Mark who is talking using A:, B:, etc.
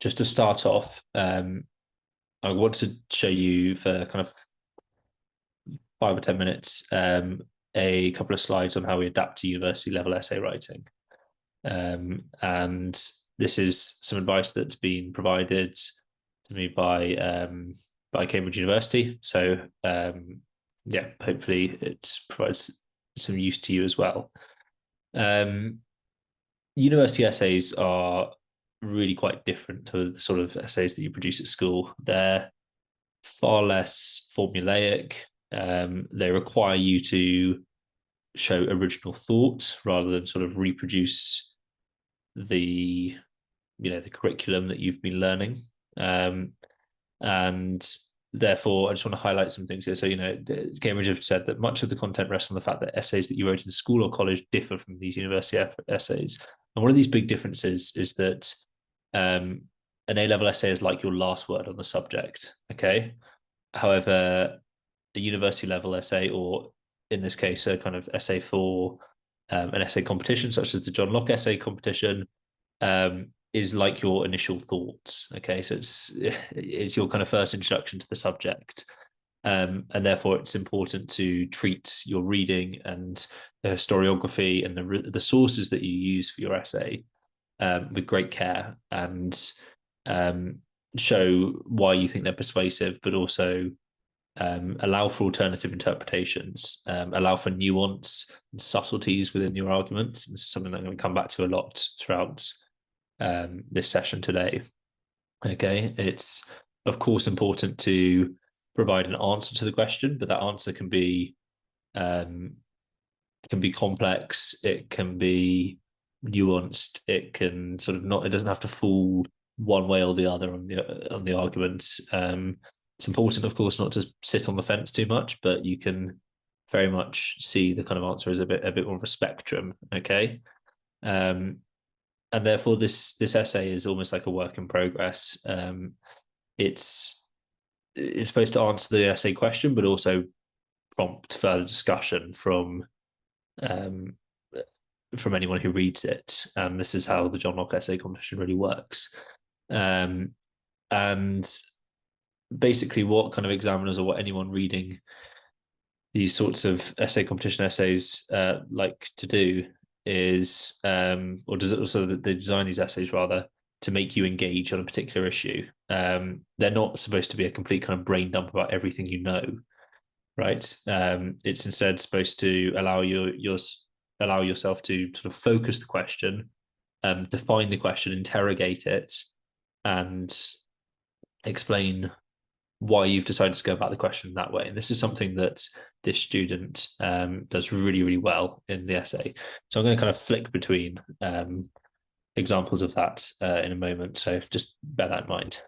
A: just to start off, I want to show you for kind of 5 or 10 minutes a couple of slides on how we adapt to university level essay writing. And this is some advice that's been provided to me by Cambridge University. So yeah, hopefully it provides some use to you as well. University essays are really quite different to the sort of essays that you produce at school. They're far less formulaic. They require you to show original thought rather than sort of reproduce the curriculum that you've been learning. And therefore, I just want to highlight some things here. So, Cambridge have said that much of the content rests on the fact that essays that you wrote in school or college differ from these university essays. And one of these big differences is that an A-level essay is like your last word on the subject, okay? However, a university level essay, or in this case, a kind of essay for an essay competition, such as the John Locke Essay Competition, is like your initial thoughts. Okay, so it's your kind of first introduction to the subject, and therefore it's important to treat your reading and the historiography and the sources that you use for your essay with great care, and show why you think they're persuasive, but also allow for alternative interpretations, allow for nuance and subtleties within your arguments. This is something that I'm going to come back to a lot throughout this session today. Okay, it's of course important to provide an answer to the question, but that answer can be complex, it can be nuanced, it can sort of not, it doesn't have to fall one way or the other on the arguments. It's important, of course, not to sit on the fence too much, but you can very much see the kind of answer as a bit more of a spectrum. Okay, and therefore this essay is almost like a work in progress. It's supposed to answer the essay question, but also prompt further discussion from anyone who reads it. And this is how the John Locke Essay Competition really works. And basically what kind of examiners or what anyone reading these sorts of essay competition essays like to do is, or does it also, they design these essays rather to make you engage on a particular issue. They're not supposed to be a complete kind of brain dump about everything you know, right? It's instead supposed to allow yourself to sort of focus the question, define the question, interrogate it, and explain why you've decided to go about the question that way. And this is something that this student does really, really well in the essay. So I'm going to kind of flick between examples of that in a moment. So just bear that in mind.